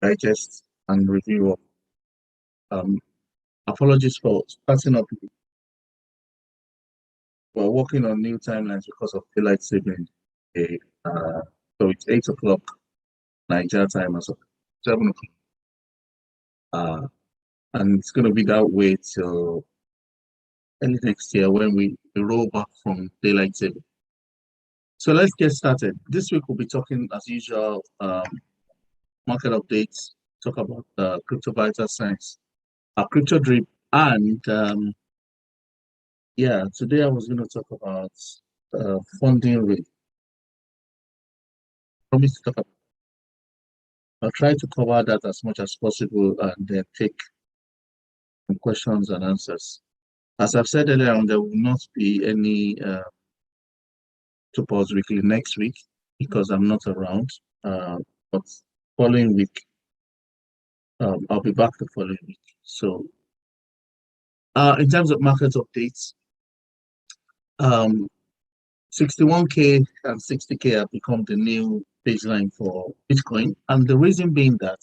digest and review of apologies for starting up. We're working on new timelines because of daylight saving. Okay. So it's 8 o'clock Nigeria time as of 7 o'clock. And it's gonna be that way till early next year when we roll back from daylight saving. So let's get started. This week we'll be talking as usual, market updates, talk about crypto vital signs, crypto drip, and yeah, today I was going to talk about funding rate. Promise to talk about. I'll try to cover that as much as possible and then take some questions and answers. As I've said earlier on, there will not be any Tupos Weekly next week because I'm not around. But following week, I'll be back the following week. So, in terms of market updates, 61K and 60K have become the new baseline for Bitcoin. And the reason being that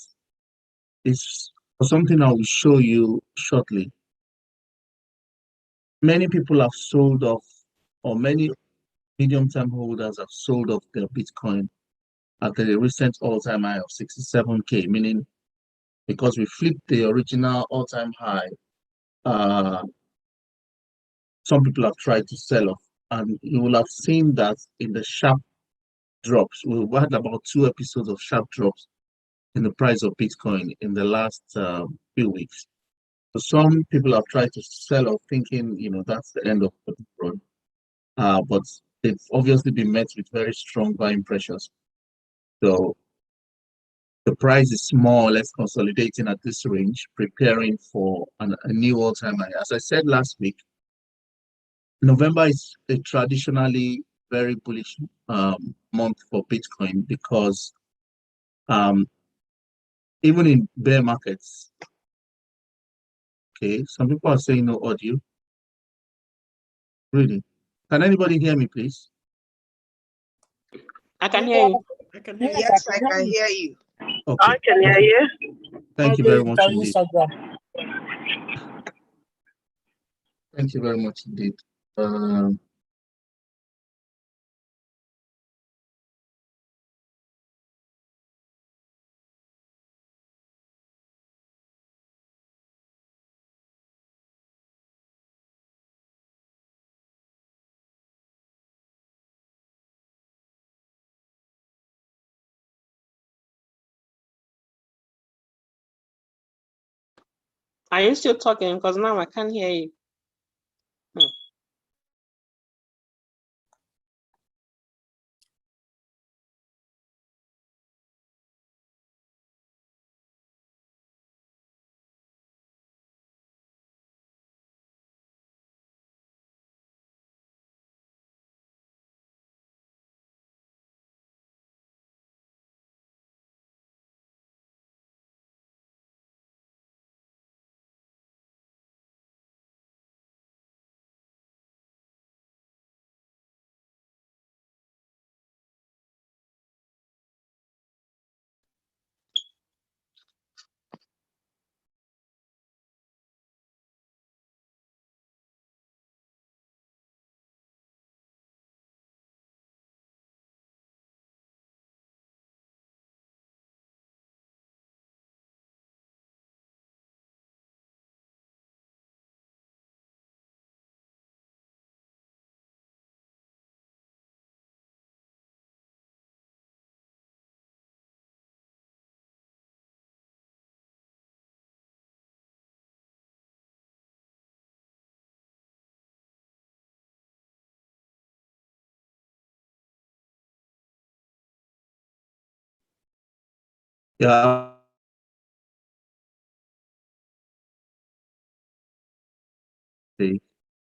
is for something I will show you shortly. Many people have sold off, or many medium-term holders have sold off their Bitcoin at the recent all-time high of 67K, meaning because we flipped the original all-time high, some people have tried to sell off. And you will have seen that in the sharp drops. We had about 2 episodes of sharp drops in the price of Bitcoin in the last few weeks. So some people have tried to sell off thinking, that's the end of the road. But they've obviously been met with very strong buying pressures. So the price is more or less consolidating at this range, preparing for a new all-time high. As I said last week, November is a traditionally very bullish month for Bitcoin because even in bear markets, okay, some people are saying no audio. Really? Can anybody hear me, please? I can hear you. Yes, I can hear you. Okay. I can hear you. Thank you very much indeed. Thank you very much indeed. Are you still talking? Because now I can't hear you. Yeah.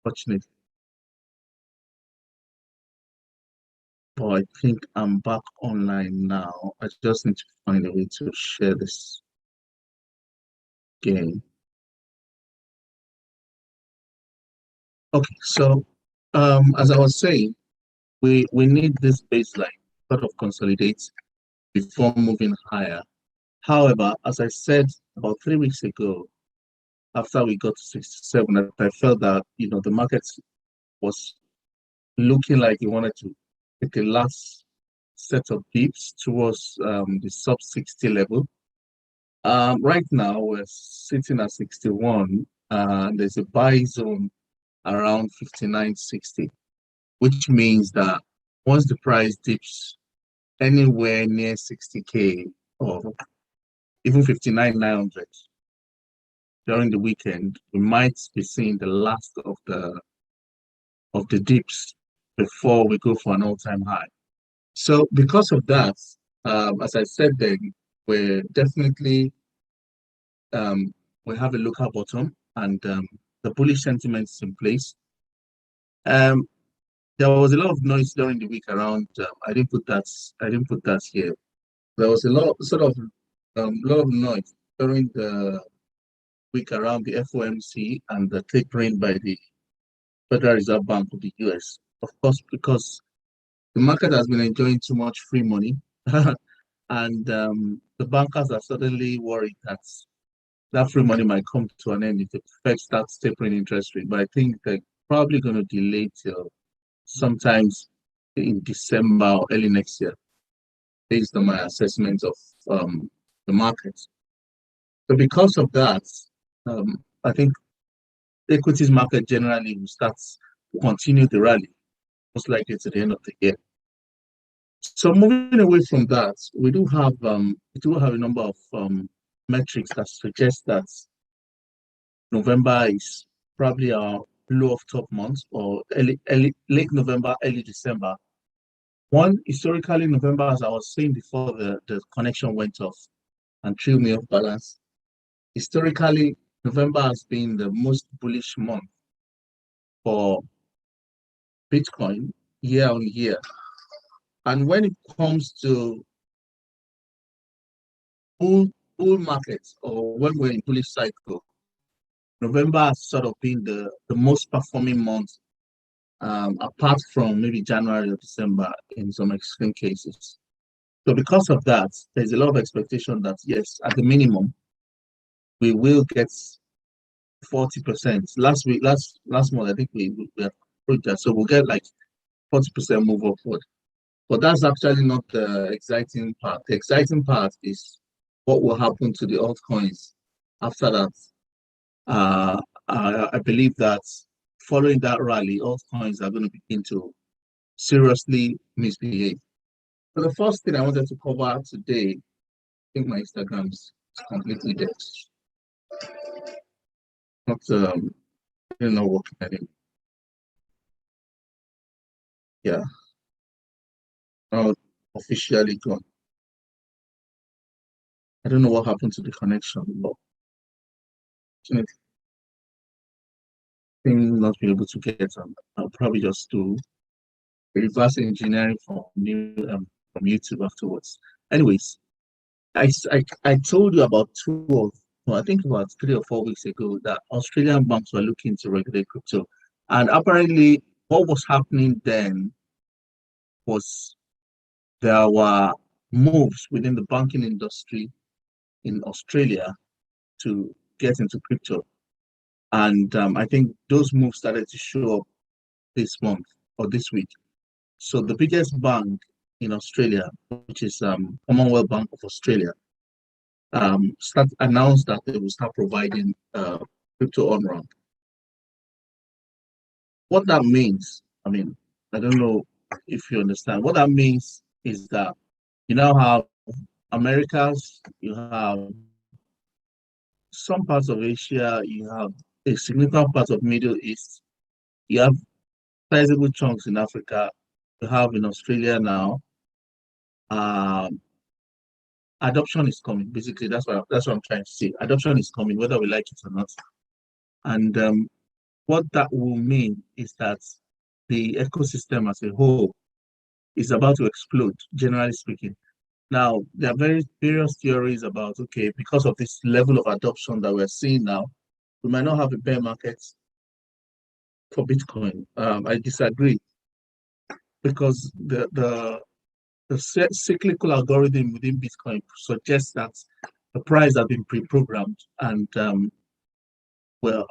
Fortunately. Oh, I think I'm back online now. I just need to find a way to share this game. Okay, so as I was saying, we need this baseline sort of consolidate before moving higher. However, as I said about 3 weeks ago, after we got to 67, I felt that the market was looking like it wanted to take a last set of dips towards the sub 60 level. Right now we're sitting at 61. There's a buy zone around 59.60, which means that once the price dips anywhere near 60K or even 59,900 during the weekend, we might be seeing the last of the dips before we go for an all-time high. So because of that, as I said then, we're definitely we have a local bottom, and the bullish sentiment is in place. There was a lot of noise during the week around. I didn't put that here. There was a lot of noise during the week around the FOMC and the tapering by the Federal Reserve Bank of the US. Of course, because the market has been enjoying too much free money, and the bankers are suddenly worried that free money might come to an end if the Fed starts tapering interest rate. But I think they're probably going to delay till sometimes in December or early next year, based on my assessment of the market. So because of that, I think the equities market generally will continue the rally, most likely to the end of the year. So moving away from that, we do have a number of metrics that suggest that November is probably our low of top months, or late November, early December. One, historically, November, as I was saying before, the connection went off and threw me off balance. Historically, November has been the most bullish month for Bitcoin year on year. And when it comes to bull markets, or when we're in bullish cycle, November has sort of been the most performing month, apart from maybe January or December in some extreme cases. So because of that, there's a lot of expectation that yes, at the minimum, we will get 40%. Last month, I think we approached that. So we'll get like 40% move upward. But that's actually not the exciting part. The exciting part is what will happen to the altcoins after that. I believe that following that rally, altcoins are going to begin to seriously misbehave. So the first thing I wanted to cover today, I think my Instagram is completely dead. Not working anymore. Yeah. Not officially gone. I don't know what happened to the connection, but I think not be able to get on. I'll probably just do reverse engineering from YouTube afterwards. Anyways, I told you about I think about 3 or 4 weeks ago, that Australian banks were looking to regulate crypto, and apparently what was happening then was there were moves within the banking industry in Australia to get into crypto. And I think those moves started to show up this month or this week. So the biggest bank in Australia, which is Commonwealth Bank of Australia, announced that they will start providing crypto on-ramp. What that means, I mean, I don't know if you understand. What that means is that you now have Americas, you have some parts of Asia, you have a significant part of Middle East, you have sizable chunks in Africa, you have in Australia now. Adoption is coming. Basically, that's what I'm trying to say. Adoption is coming, whether we like it or not. And what that will mean is that the ecosystem as a whole is about to explode, generally speaking. Now, there are various theories about, okay, because of this level of adoption that we're seeing now, we might not have a bear market for Bitcoin. I disagree. because the cyclical algorithm within Bitcoin suggests that the price has been pre-programmed, and well,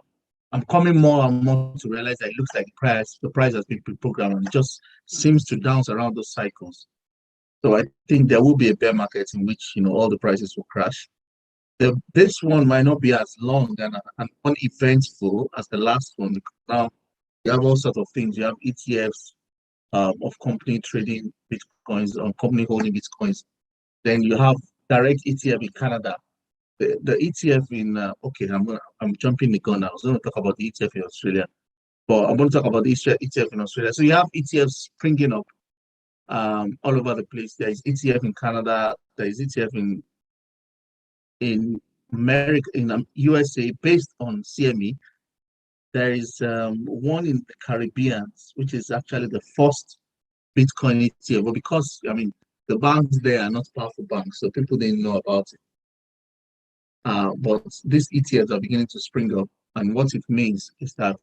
I'm coming more and more to realize that it looks like the price has been pre-programmed, and it just seems to bounce around those cycles. So I think there will be a bear market in which all the prices will crash. This one might not be as long and uneventful as the last one, because now you have all sorts of things. You have ETFs of company trading Bitcoins, or company holding Bitcoins. Then you have direct ETF in Canada. The ETF in okay, I'm jumping the gun now. I was going to talk about the ETF in Australia, but I'm going to talk about the ETF in Australia. So you have ETFs springing up all over the place. There is ETF in Canada. There is ETF in America, in USA, based on CME. There is one in the Caribbean, which is actually the first Bitcoin ETF. But because the banks there are not powerful banks, so people didn't know about it. But these ETFs are beginning to spring up, and what it means is that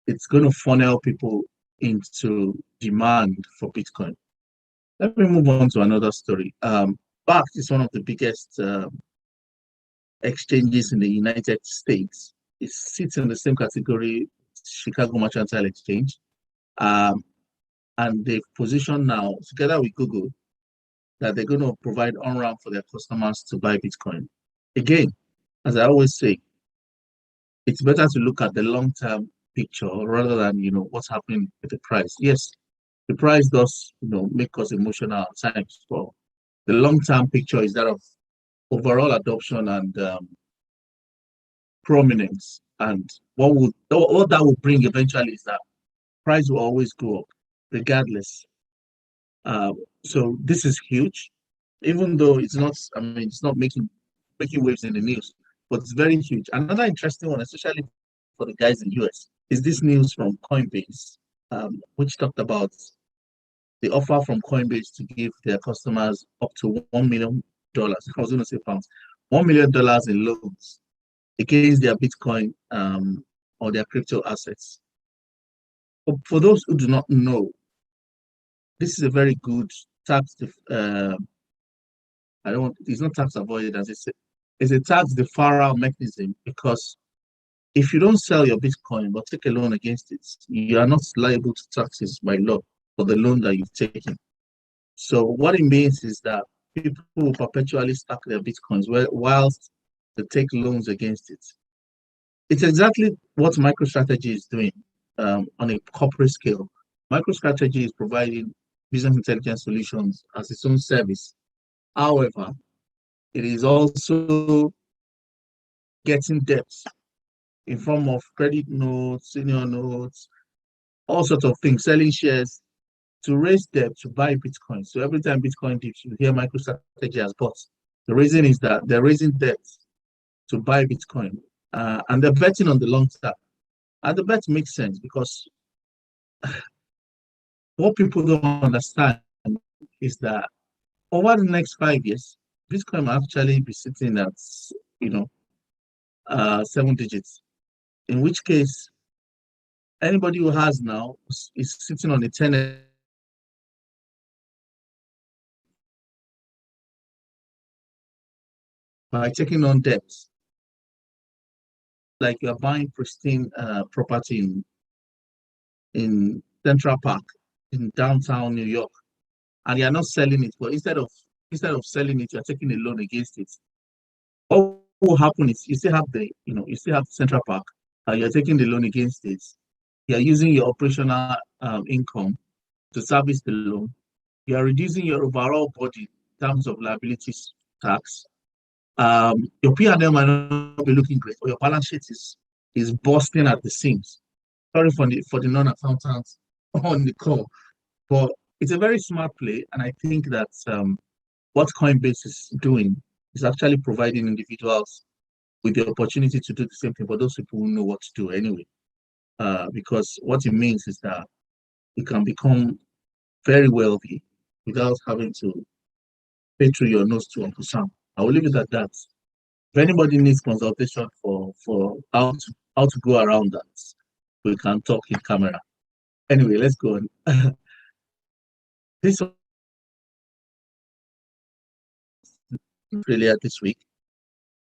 it's going to funnel people into demand for Bitcoin. Let me move on to another story. Bakkt is one of the biggest exchanges in the United States. It sits in the same category, Chicago Mercantile Exchange, and they've positioned now, together with Google, that they're going to provide on-ramp for their customers to buy Bitcoin. Again, as I always say, it's better to look at the long-term picture rather than what's happening with the price. Yes, the price does make us emotional at times, but the long-term picture is that of overall adoption and prominence. And what that will bring eventually is that price will always go up, regardless. So this is huge, even though it's not. It's not making waves in the news, but it's very huge. Another interesting one, especially for the guys in the US, is this news from Coinbase, which talked about the offer from Coinbase to give their customers up to $1 million. I was going to say pounds, $1 million in loans against their Bitcoin or their crypto assets. But for those who do not know, this is a very good tax. It's not tax avoidance. It's a tax deferral mechanism, because if you don't sell your Bitcoin but take a loan against it, you are not liable to taxes by law for the loan that you've taken. So what it means is that people will perpetually stack their Bitcoins whilst they take loans against it. It's exactly what MicroStrategy is doing on a corporate scale. MicroStrategy is providing business intelligence solutions as its own service. However, it is also getting debts in form of credit notes, senior notes, all sorts of things, selling shares to raise debt to buy Bitcoin. So every time Bitcoin dips, you hear MicroStrategy has bought. The reason is that they're raising debt to buy Bitcoin, and they're betting on the long term. And the bet makes sense, because what people don't understand is that over the next 5 years, Bitcoin will actually be sitting at 7 digits. In which case, anybody who has now is sitting on a 10 by taking on debts. Like you're buying pristine property in Central Park in downtown New York, and you're not selling it, but instead of selling it, you're taking a loan against it. What will happen is you still have Central Park, and you're taking the loan against it. You're using your operational income to service the loan. You're reducing your overall body in terms of liabilities tax. Your P&L might not be looking great, or your balance sheet is busting at the seams. Sorry for the non-accountants on the call, but it's a very smart play, and I think that what Coinbase is doing is actually providing individuals with the opportunity to do the same thing, but those people who know what to do anyway. Because what it means is that you can become very wealthy without having to pay through your nose to Uncle Sam. I will leave it at that. If anybody needs consultation for how to go around that, we can talk in camera. Anyway, let's go on. this Australia this week.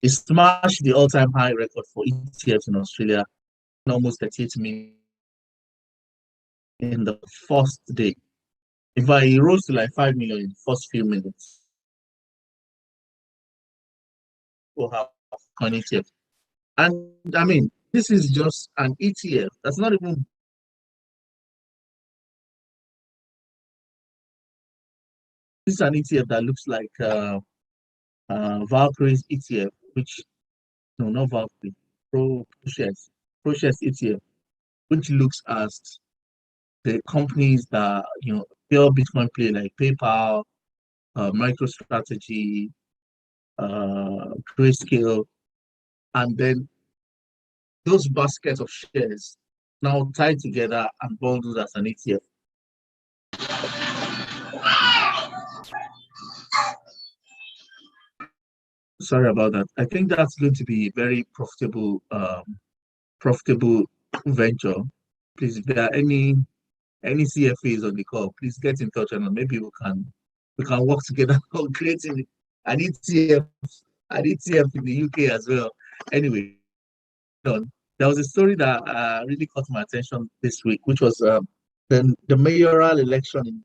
It smashed the all-time high record for ETFs in Australia, almost 38 million in the first day. In fact, it rose to like 5 million in the first few minutes. We'll have an ETF. And I mean, this is just an ETF. That's not even. This is an ETF that looks like Valkyrie's ETF, which, no, not Valkyrie, ProShares ETF, which looks as the companies that, pure Bitcoin play like PayPal, MicroStrategy, Grayscale, and then those baskets of shares now tied together and bundled as an ETF. Sorry about that. I think that's going to be a very profitable venture. Please, if there are any CFAs on the call, please get in touch and maybe we can work together on creating an ETF in the UK as well. Anyway, there was a story that really caught my attention this week, which was the mayoral election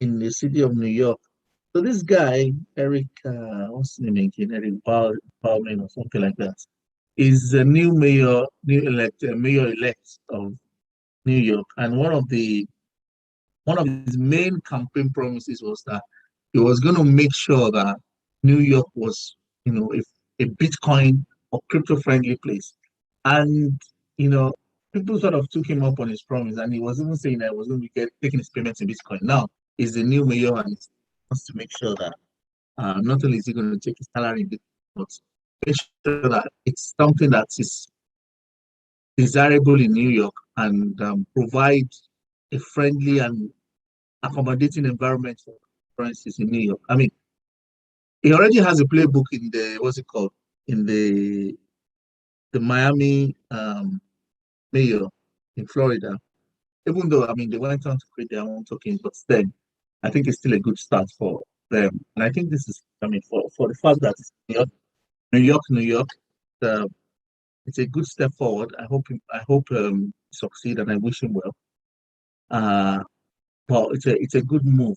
in the city of New York. So this guy, Eric, what's his name again? Eric Bauman or something like that, is the new mayor elect of New York, and one of his main campaign promises was that he was going to make sure that New York was, a Bitcoin or crypto-friendly place. And people sort of took him up on his promise, and he was even saying that he was going to be taking his payments in Bitcoin. Now he's the new mayor, and he wants to make sure that not only is he going to take his salary in Bitcoin, but make sure that it's something that is desirable in New York and provide a friendly and accommodating environment for currencies in New York. I mean, he already has a playbook in the Miami mayor in Florida. Even though, I mean, they went on to create their own token, but then I think it's still a good start for them. And I think this is, I mean, for the fact that it's New York, it's a good step forward. I hope succeed, and I wish him well. But it's a good move,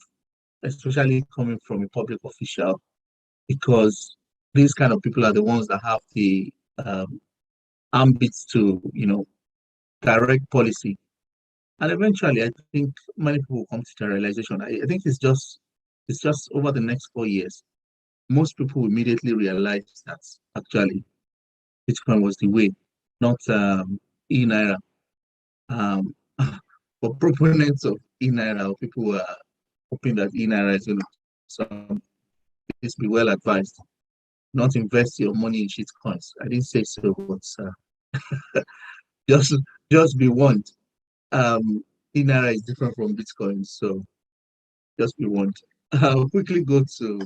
especially coming from a public official, because these kind of people are the ones that have the ambits to direct policy. And eventually, I think many people will come to the realization. I think it's just over the next 4 years, most people immediately realize that actually Bitcoin was the way, not e-naira. For proponents of e-naira, people were hoping that e-naira is going to please be well advised. Not invest your money in shitcoins. I didn't say so, but just be warned. E-naira is different from Bitcoin, so just be warned. I'll quickly go to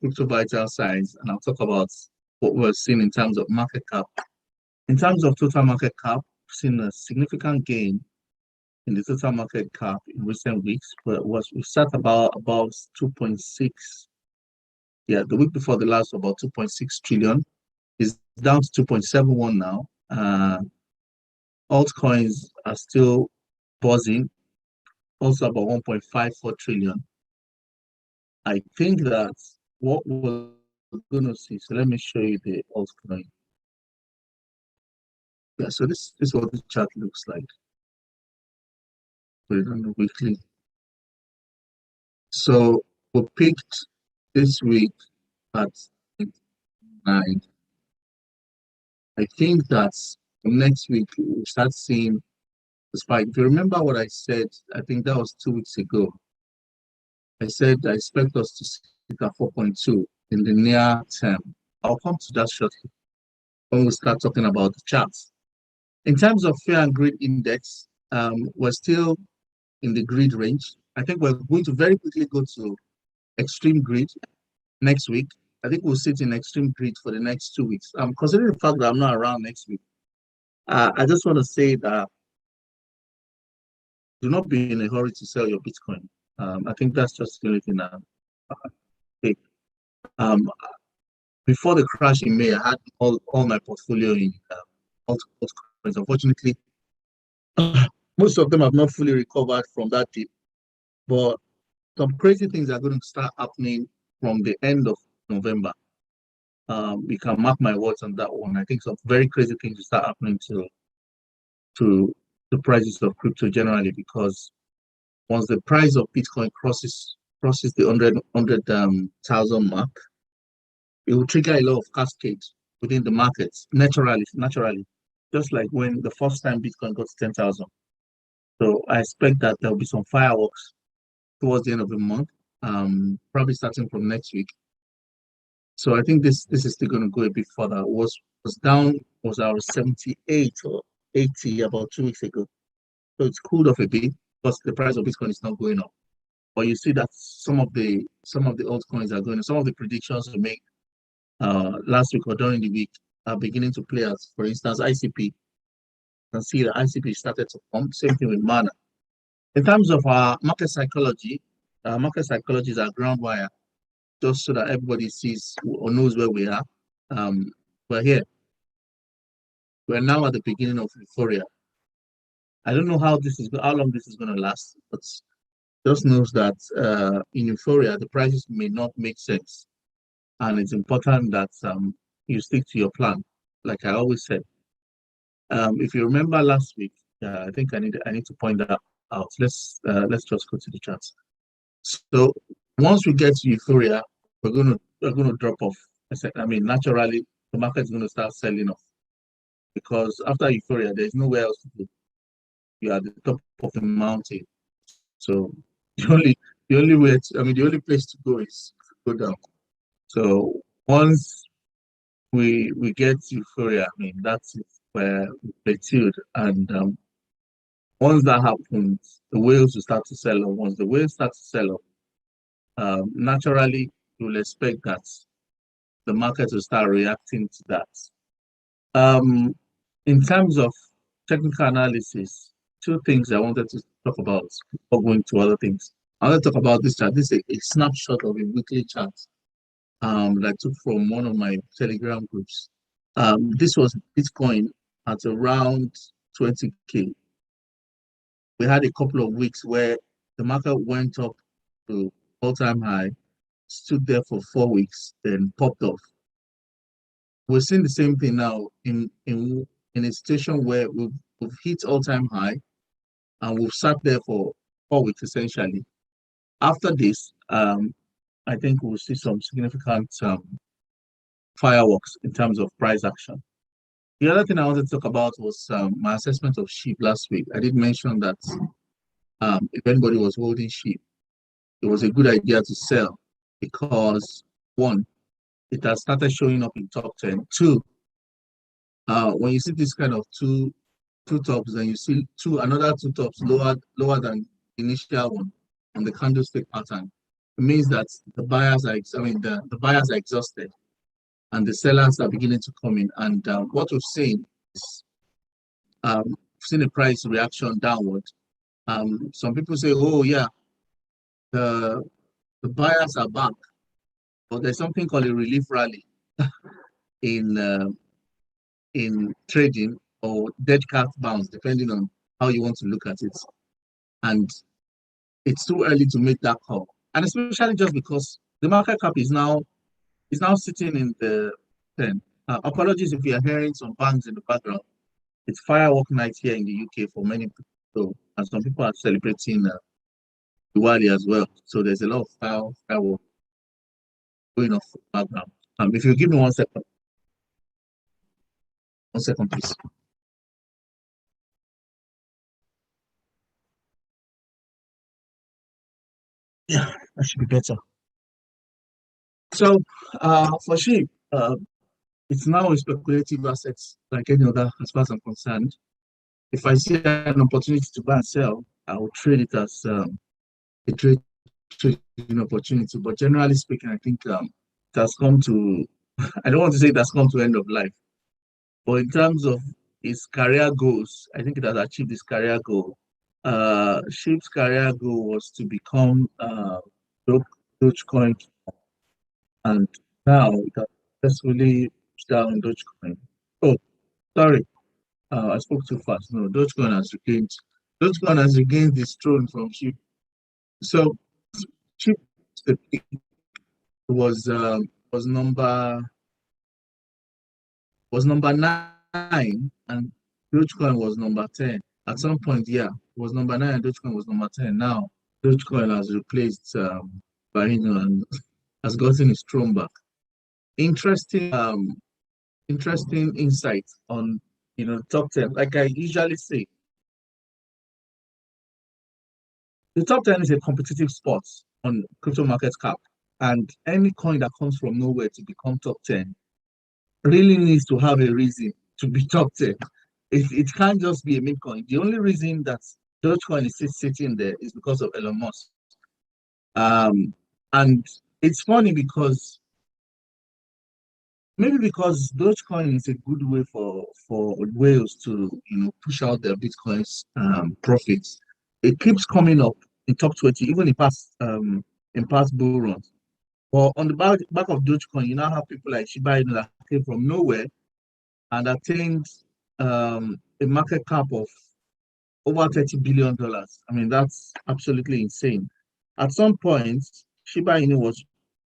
Crypto Vital Signs, and I'll talk about what we're seeing in terms of market cap. In terms of total market cap, we've seen a significant gain in the total market cap in recent weeks, but we sat about 2.6. Yeah, the week before the last, about 2.6 trillion. Is down to 2.71 now. Altcoins are still buzzing, also about 1.54 trillion. I think that's what we're going to see. So let me show you the altcoin. Yeah, so this is what the chart looks like. Put it on the weekly. So we picked this week at 9. I think that's next week we'll start seeing the spike. If you remember what I said, I think that was 2 weeks ago. I said I expect us to sit at 4.2 in the near term. I'll come to that shortly when we start talking about the charts. In terms of fear and greed index, we're still in the greed range. I think we're going to very quickly go to extreme greed next week. I think we'll sit in extreme greed for the next 2 weeks. Considering the fact that I'm not around next week, I just want to say that do not be in a hurry to sell your Bitcoin. I think that's just the only thing I take. Before the crash in May, I had all my portfolio in altcoins. Unfortunately, most of them have not fully recovered from that dip, but some crazy things are going to start happening from the end of November. You can mark my words on that one. I think some very crazy things will start happening to the prices of crypto generally, because once the price of Bitcoin crosses the 100,000 mark, it will trigger a lot of cascades within the markets naturally, just like when the first time Bitcoin got to 10,000. So I expect that there will be some fireworks towards the end of the month, probably starting from next week. So I think this is still going to go a bit further. Was down, was our 78 or 80 about 2 weeks ago. So it's cooled off a bit because the price of Bitcoin is not going up. But you see that some of the altcoins are going. Some of the predictions we made last week or during the week are beginning to play out. For instance, ICP. You can see that ICP started to pump. Same thing with Mana. In terms of our market psychology is our ground wire, just so that everybody sees or knows where we are. We're here. We're now at the beginning of euphoria. I don't know how long this is going to last, but just knows that in euphoria, the prices may not make sense. And it's important that you stick to your plan, like I always said. If you remember last week, I think I need to point that out. Let's just go to the charts. So once we get to euphoria, we're gonna drop off. I mean, naturally, the market is going to start selling off, because after euphoria, there's nowhere else to go. You're at the top of the mountain. So the only way the only place to go is to go down. So once we get euphoria, I mean, that's where we plateaued. And once that happens, the whales will start to sell off. Once the whales start to sell off, naturally you will expect that the market will start reacting to that. In terms of technical analysis, two things I wanted to talk about before going to other things. I want to talk about this chart. This is a snapshot of a weekly chart that I took from one of my Telegram groups. This was Bitcoin at around 20K. We had a couple of weeks where the market went up to all-time high, stood there for 4 weeks, then popped off. We're seeing the same thing now in a situation where we've hit all-time high and we've sat there for 4 weeks essentially. After this, I think we'll see some significant fireworks in terms of price action. The other thing I wanted to talk about was my assessment of SHIB last week. I did mention that if anybody was holding SHIB, it was a good idea to sell because, one, it has started showing up in top 10. Two, when you see this kind of two tops, and you see another two tops lower than the initial one on the candlestick pattern, it means that the buyers are the buyers are exhausted and the sellers are beginning to come in. And what we've seen is we've seen a price reaction downward. Some people say, oh yeah, the buyers are back, but there's something called a relief rally in trading, or dead cat bounce, depending on how you want to look at it. And it's too early to make that call, and especially just because the market cap is now sitting in the 10. Apologies if you are hearing some bangs in the background. It's firework night here in the UK for many people, and some people are celebrating Diwali as well. So there's a lot of firework going off in the background. If you give me 1 second. 1 second, please. Yeah, that should be better. So for SHIB, it's now a speculative asset like any other, as far as I'm concerned. If I see an opportunity to buy and sell, I will trade it as a trading opportunity. But generally speaking, I think it has come to, I don't want to say it has come to end of life, but in terms of its career goals, I think it has achieved its career goal. SHIB's career goal was to become Dogecoin, and now it has successfully pushed down Dogecoin. Oh, sorry, I spoke too fast. No, Dogecoin has regained its throne from SHIB. So SHIB was was number number 9, and Dogecoin was number 10. At some point, yeah, it was number 9 and Dogecoin was number 10. Now Dogecoin has replaced Bahino and has gotten its throne back. Interesting interesting insight on top 10. Like I usually say, the top 10 is a competitive sport on crypto market cap, and any coin that comes from nowhere to become top 10 really needs to have a reason to be top 10. It can't just be a meme coin. The only reason that Dogecoin is still sitting there is because of Elon Musk. And it's funny because maybe because Dogecoin is a good way for whales to push out their Bitcoins profits. It keeps coming up in top 20, even in past bull runs. But on the back of Dogecoin, you now have people like Shiba Inu that came from nowhere and attained a market cap of over $30 billion. I mean, that's absolutely insane. At some point, Shiba Inu was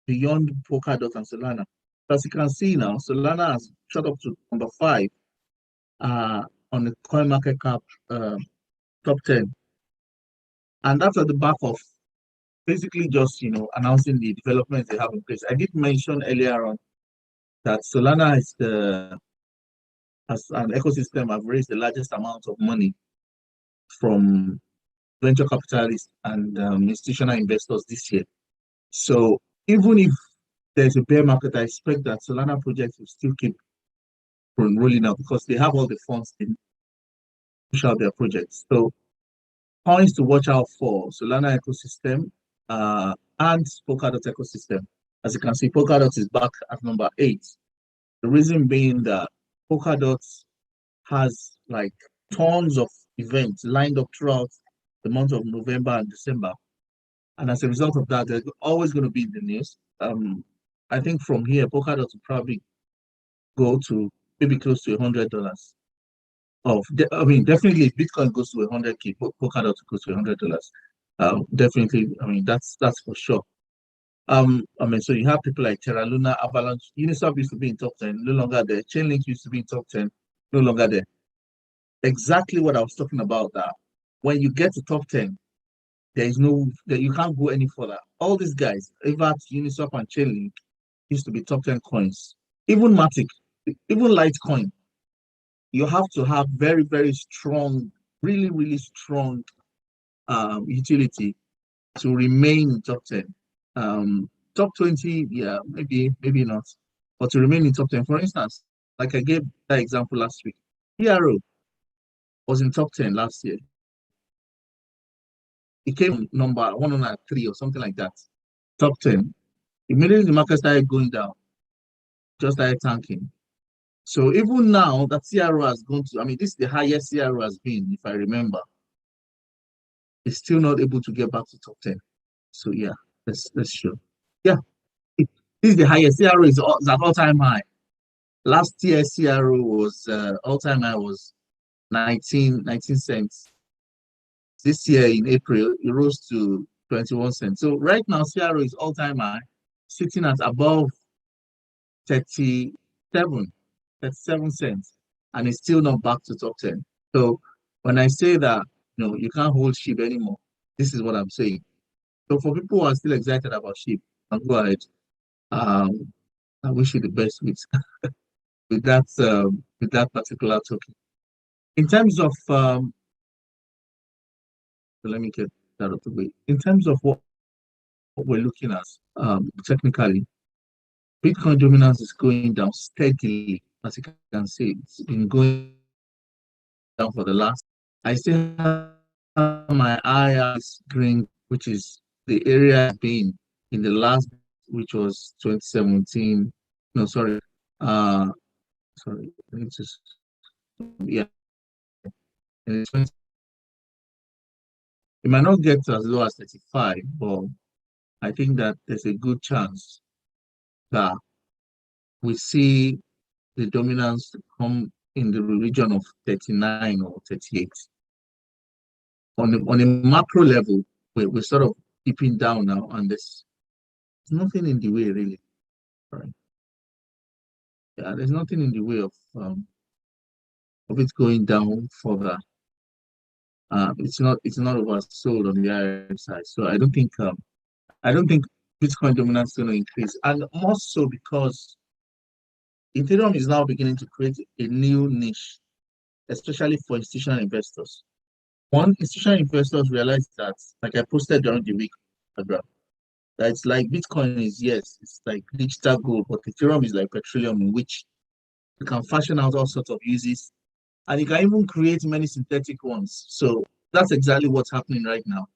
beyond Polkadot and Solana. As you can see now, Solana has shot up to number 5 on the coin market cap top 10. And that's at the back of basically just announcing the developments they have in place. I did mention earlier on that Solana is as an ecosystem have raised the largest amount of money from venture capitalists and institutional investors this year. So even if there's a bear market, I expect that Solana projects will still keep rolling out because they have all the funds to push out their projects. So points to watch out for: Solana ecosystem and Polkadot ecosystem. As you can see, Polkadot is back at number 8. The reason being that Polkadot has like tons of events lined up throughout the month of November and December. And as a result of that, they're always going to be in the news. I think from here, Polkadot will probably go to maybe close to $100. Definitely if Bitcoin goes to 100K, Polkadot goes to $100. Definitely, that's for sure. So you have people like Terra Luna, Avalanche, Uniswap used to be in top 10, no longer there. Chainlink used to be in top 10, no longer there. Exactly what I was talking about, that when you get to top 10, you can't go any further. All these guys, Avat, Uniswap, and Chainlink used to be top 10 coins. Even Matic, even Litecoin, you have to have very, very strong, really, really strong utility to remain in top 10. Top 20, yeah, maybe not. But to remain in top 10, for instance, like I gave that example last week, PRO was in top 10 last year. It came number 103 or something like that. Top 10. Immediately the market started going down, just started tanking. So even now that CRO has gone to, this is the highest CRO has been, if I remember. It's still not able to get back to top 10. So yeah, let's show. Yeah, this is the highest. CRO is at all-time high. Last year CRO was all-time high was 19 cents. This year in April, it rose to 21 cents. So right now, CRO is all-time high, sitting at above 37 cents, and it's still not back to top 10. So when I say that, you can't hold SHIB anymore, this is what I'm saying. So for people who are still excited about SHIB, I'll go ahead. I wish you the best with with that particular token. In terms of let me get that out of the way. In terms of what we're looking at, technically, Bitcoin dominance is going down steadily, as you can see. It's been going down for the last. I still have my eye on green, which is the area I've been in the last, which was 2017. No, sorry. Sorry. Yeah. It might not get as low as 35, but I think that there's a good chance that we see the dominance to come in the region of 39 or 38. On a macro level, we're sort of dipping down now, and there's nothing in the way, really. Right? Yeah, there's nothing in the way of it going down further. It's not oversold on the higher side, so I don't think Bitcoin dominance is going to increase, and more so because Ethereum is now beginning to create a new niche, especially for institutional investors. One, institutional investors realize that, like I posted during the week, that it's like Bitcoin is, yes, it's like digital gold, but Ethereum is like petroleum, in which you can fashion out all sorts of uses, and you can even create many synthetic ones. So that's exactly what's happening right now.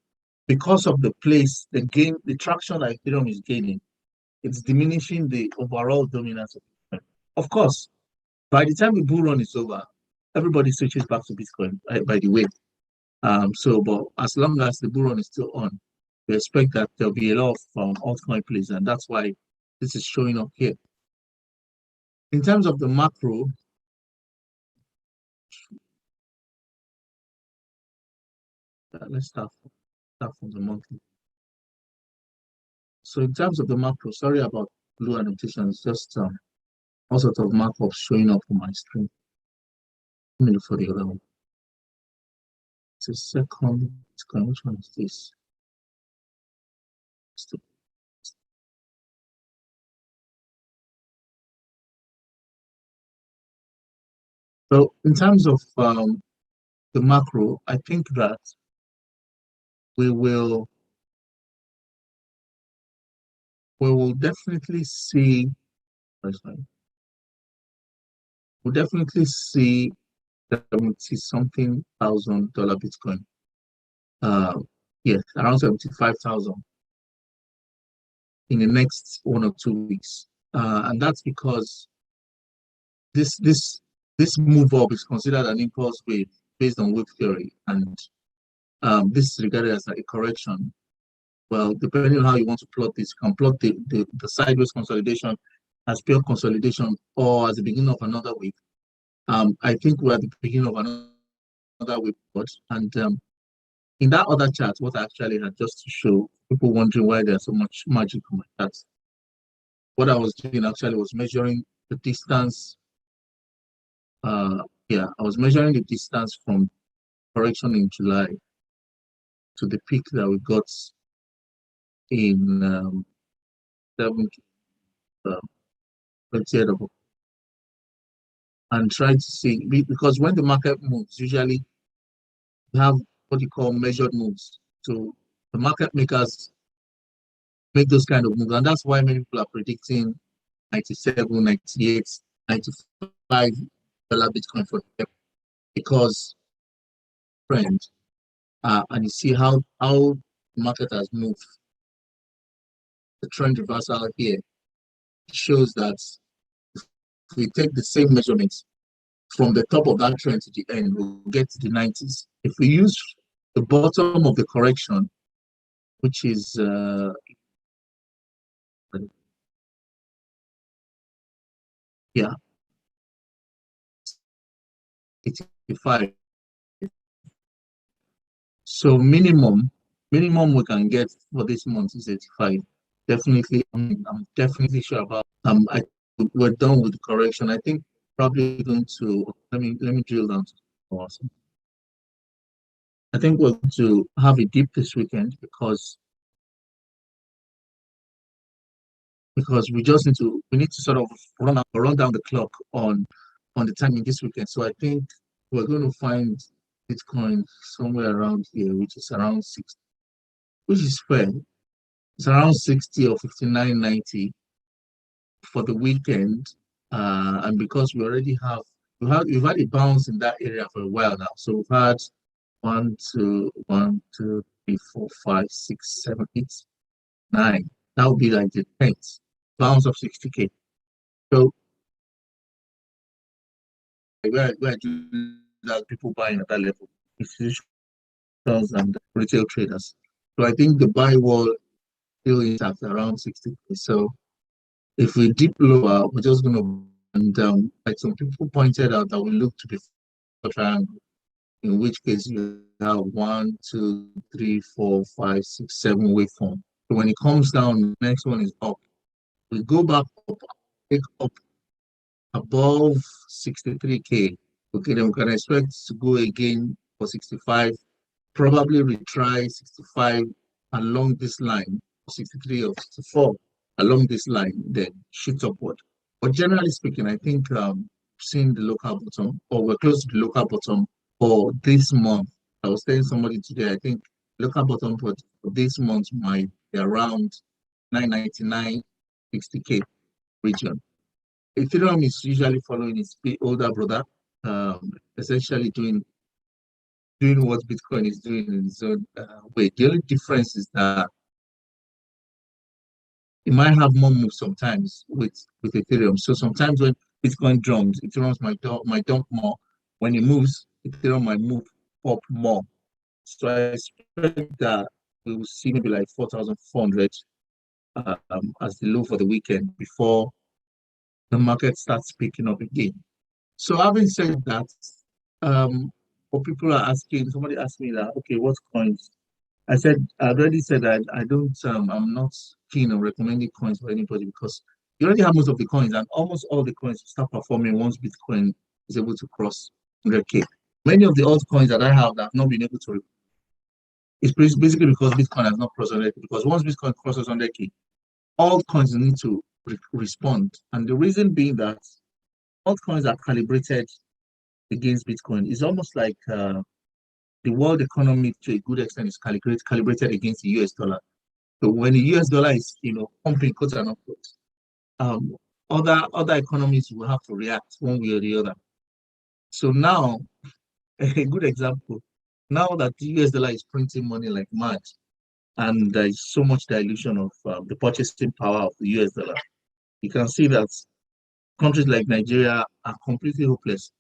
Because of the traction that Ethereum is gaining, it's diminishing the overall dominance of Bitcoin. Of course, by the time the bull run is over, everybody switches back to Bitcoin, by the way. But as long as the bull run is still on, we expect that there'll be a lot of altcoin plays, and that's why this is showing up here. In terms of the macro, let's start from the monthly. So in terms of the macro, sorry about blue annotations, just all sorts of markups showing up on my screen. Let me look for the other one. It's a second. Which one is this? So in terms of the macro, I think that we will definitely see. We'll definitely see $70-something thousand Bitcoin. Yes, around 75,000 in the next 1 or 2 weeks, and that's because this move up is considered an impulse wave based on wave theory, and this is regarded as a correction. Well, depending on how you want to plot this, you can plot the sideways consolidation as pure consolidation or as the beginning of another wave. I think we're at the beginning of another wave, and in that other chart, what I actually had, just to show people wondering why there's so much magic on my charts, what I was doing actually was measuring the distance. I was measuring the distance from correction in July to the peak that we got in 20th of, and try to see, because when the market moves, usually you have what you call measured moves. So the market makers make those kind of moves, and that's why many people are predicting 97, 98, 95 dollar Bitcoin for them, because trend, and you see how the market has moved. The trend reversal here shows that if we take the same measurements from the top of that trend to the end, we'll get to the 90s. If we use the bottom of the correction, which is 85. So minimum we can get for this month is 85. Definitely, I'm definitely sure about. We're done with the correction. I think probably going to let me drill down to awesome. I think we're going to have a dip this weekend because we need to sort of run down the clock on the timing this weekend. So I think we're going to find Bitcoin somewhere around here, which is around 60, which is fair. It's around 60 or 59.90 for the weekend, and because we already we've had a bounce in that area for a while now. So we've had 1, 2, 3, 4, 5, 6, 7, 8, 9. That would be like the 10th bounce of 60K. So where do that people buying at that level? Institutional and retail traders. So I think the buy wall still is at around 60. So if we dip lower, we're just going to burn down. Like some people pointed out that we look to be a triangle, in which case you have 1, 2, 3, 4, 5, 6, 7 waveform. So when it comes down, the next one is up. We go back up, take up above 63K. Okay, then we can expect to go again for 65, probably retry 65 along this line, 63 or 64 along this line, then shoot upward. But generally speaking, I think seeing the local bottom, or we're close to the local bottom for this month. I was telling somebody today, I think local bottom for this month might be around 999, 60K region. Ethereum is usually following its older brother, essentially doing what Bitcoin is doing in its own way. The only difference is that it might have more moves sometimes with Ethereum. So sometimes when Bitcoin jumps, Ethereum might dump more. When it moves, Ethereum might move up more. So I expect that we will see maybe like 4,400 as the low for the weekend before the market starts picking up again. So having said that, what people are asking, somebody asked me that, okay, what coins? I already said that I don't, I'm not keen on recommending coins for anybody because you already have most of the coins and almost all the coins start performing once Bitcoin is able to cross 100K. Many of the altcoins that I have that have not been able to, it's basically because Bitcoin has not crossed 100K. Because once Bitcoin crosses 100K, all coins need to respond. And the reason being that altcoins are calibrated against Bitcoin. It's almost like the world economy to a good extent is calibrated against the US dollar. So when the US dollar is, pumping quote and unquote, other economies will have to react one way or the other. So now, a good example, now that the US dollar is printing money like mad, and there is so much dilution of the purchasing power of the US dollar, you can see that countries like Nigeria are completely hopeless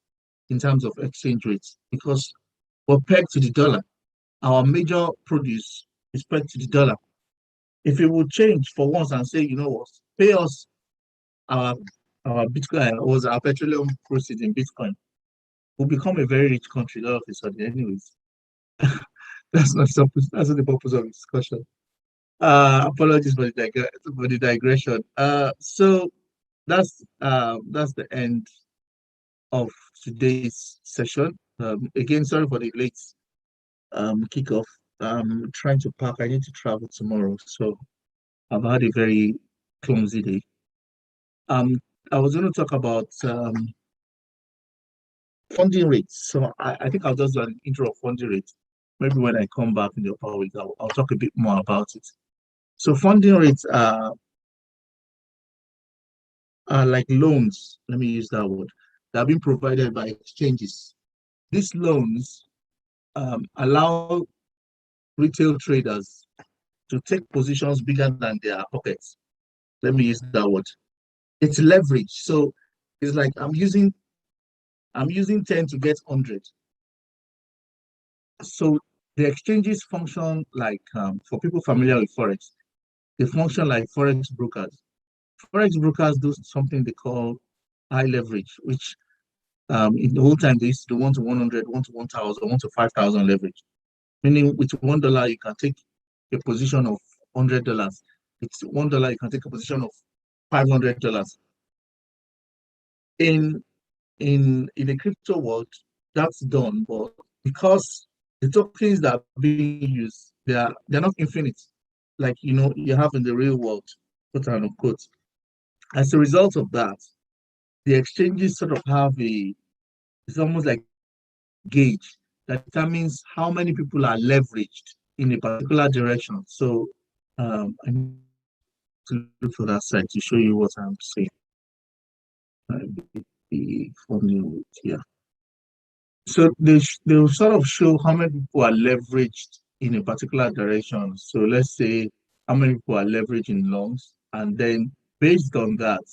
in terms of exchange rates because we're pegged to the dollar. Our major produce is pegged to the dollar. If it would change for once and say, you know what, pay us our Bitcoin, was our petroleum proceeds in Bitcoin, we'll become a very rich country all of a sudden. Anyways, that's not the purpose of the discussion. Apologies for the digression. So that's the end of today's session. Again, sorry for the late kickoff. I'm trying to pack. I need to travel tomorrow, so I've had a very clumsy day. I was going to talk about funding rates. So I think I'll just do an intro of funding rates. Maybe when I come back in the upper week, I'll talk a bit more about it. So funding rates are like loans. Let me use that word. That are being provided by exchanges. These loans allow retail traders to take positions bigger than their pockets. Let me use that word. It's leverage. So it's like I'm using 10 to get 100. So the exchanges function like, for people familiar with Forex, they function like Forex brokers. Forex brokers do something they call high leverage, which in the whole time they used to do 1 to 100, 1 to 1,000, 1 to 5,000 leverage. Meaning with $1, you can take a position of $100. With $1, you can take a position of $500. In the crypto world, that's done, but because the tokens that are being used, they're not infinite, like you have in the real world, quote and unquote. As a result of that, the exchanges sort of have it's almost like gauge that determines how many people are leveraged in a particular direction. So I need to look for that site to show you what I'm saying. Yeah. So they'll sort of show how many people are leveraged in a particular direction. So let's say how many people are leveraged in longs, and then based on that,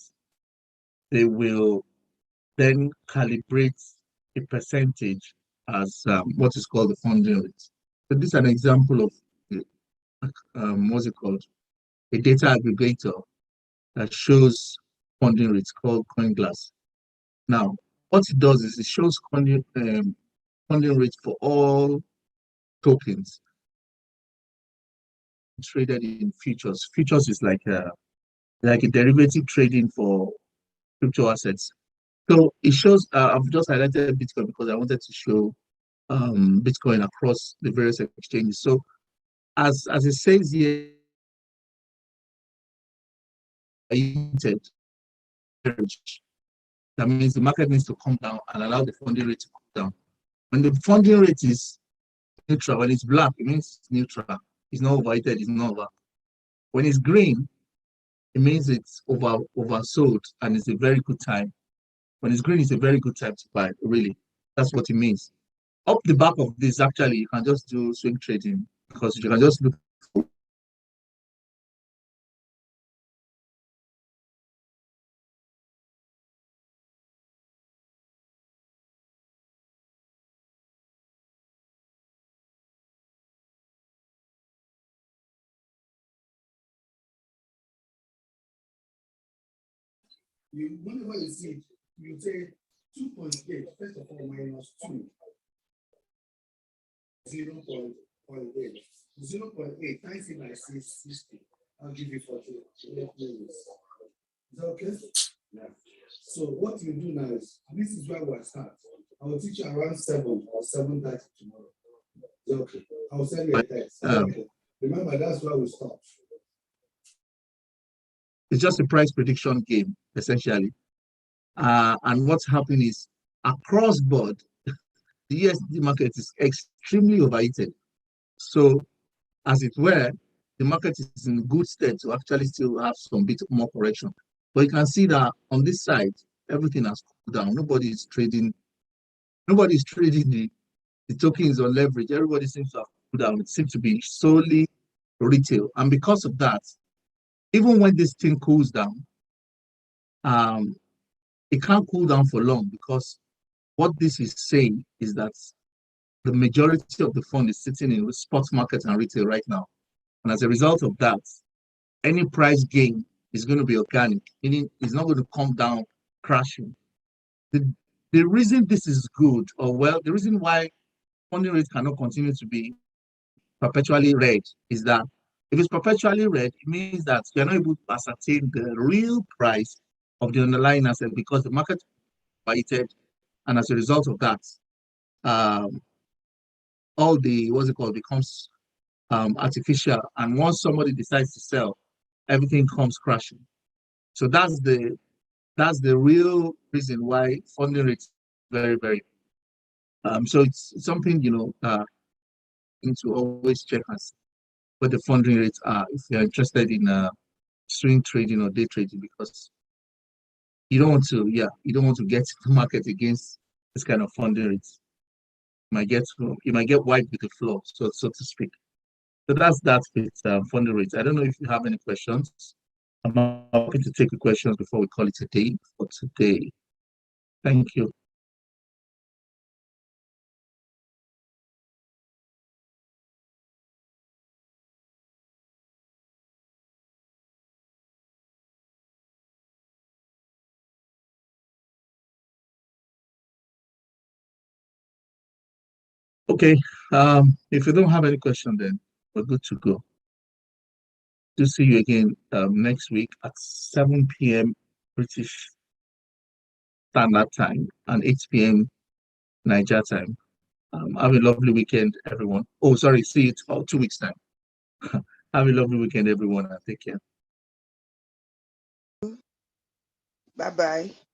they will then calibrate a percentage as what is called the funding rate. So this is an example of what's it called? A data aggregator that shows funding rates called CoinGlass. Now, what it does is it shows funding rates for all tokens traded in futures. Futures is like a derivative trading for crypto assets. So it shows. I've just highlighted Bitcoin because I wanted to show Bitcoin across the various exchanges. So as it says here, that means the market needs to come down and allow the funding rate to come down. When the funding rate is neutral, when it's black, it means it's neutral. It's not overheated, it's not over. When it's green, it means it's oversold and it's a very good time. When it's green, it's a very good time to buy, really. That's what it means. Up the back of this, actually, you can just do swing trading because you can just look for whenever you see, you say 2.8, first of all, minus 2, 0.8. 0.8 times it by 660. I'll give you 40 minutes. Is that okay? Yeah. So what you do now is, this is where we'll start. I will teach you around 7 or 7:30 tomorrow. Is that okay? I will send you a text. Okay. Remember, that's where we stop. it's just a price prediction game, essentially. And what's happening is across board, the USD market is extremely overheated. So, as it were, the market is in good stead to actually still have some bit more correction. But you can see that on this side, everything has cooled down. Nobody's trading the tokens on leverage. Everybody seems to have cooled down. It seems to be solely retail. And because of that, even when this thing cools down, it can't cool down for long because what this is saying is that the majority of the fund is sitting in the spot market and retail right now. And as a result of that, any price gain is going to be organic, meaning it's not going to come down crashing. The reason this is good, or well, the reason why funding rates cannot continue to be perpetually red is that if it's perpetually red, it means that you're not able to ascertain the real price of the underlying asset because the market is overheated, and as a result of that, all the what's it called becomes artificial. And once somebody decides to sell, everything comes crashing. So that's the real reason why funding rates very, very. So it's something need to always check as what the funding rates are if you're interested in swing trading or day trading, because you don't want to get the market against this kind of funding rates. You might get wiped with the floor, so to speak. So that's with funding rates. I don't know if you have any questions. I'm happy to take the questions before we call it a day for today. Thank you. Okay. If you don't have any question, then we're good to go. To see you again next week at 7 p.m. British Standard Time and 8 p.m. Niger time. Have a lovely weekend, everyone. Oh, sorry. See you in 2 weeks' time. Have a lovely weekend, everyone, and take care. Bye-bye.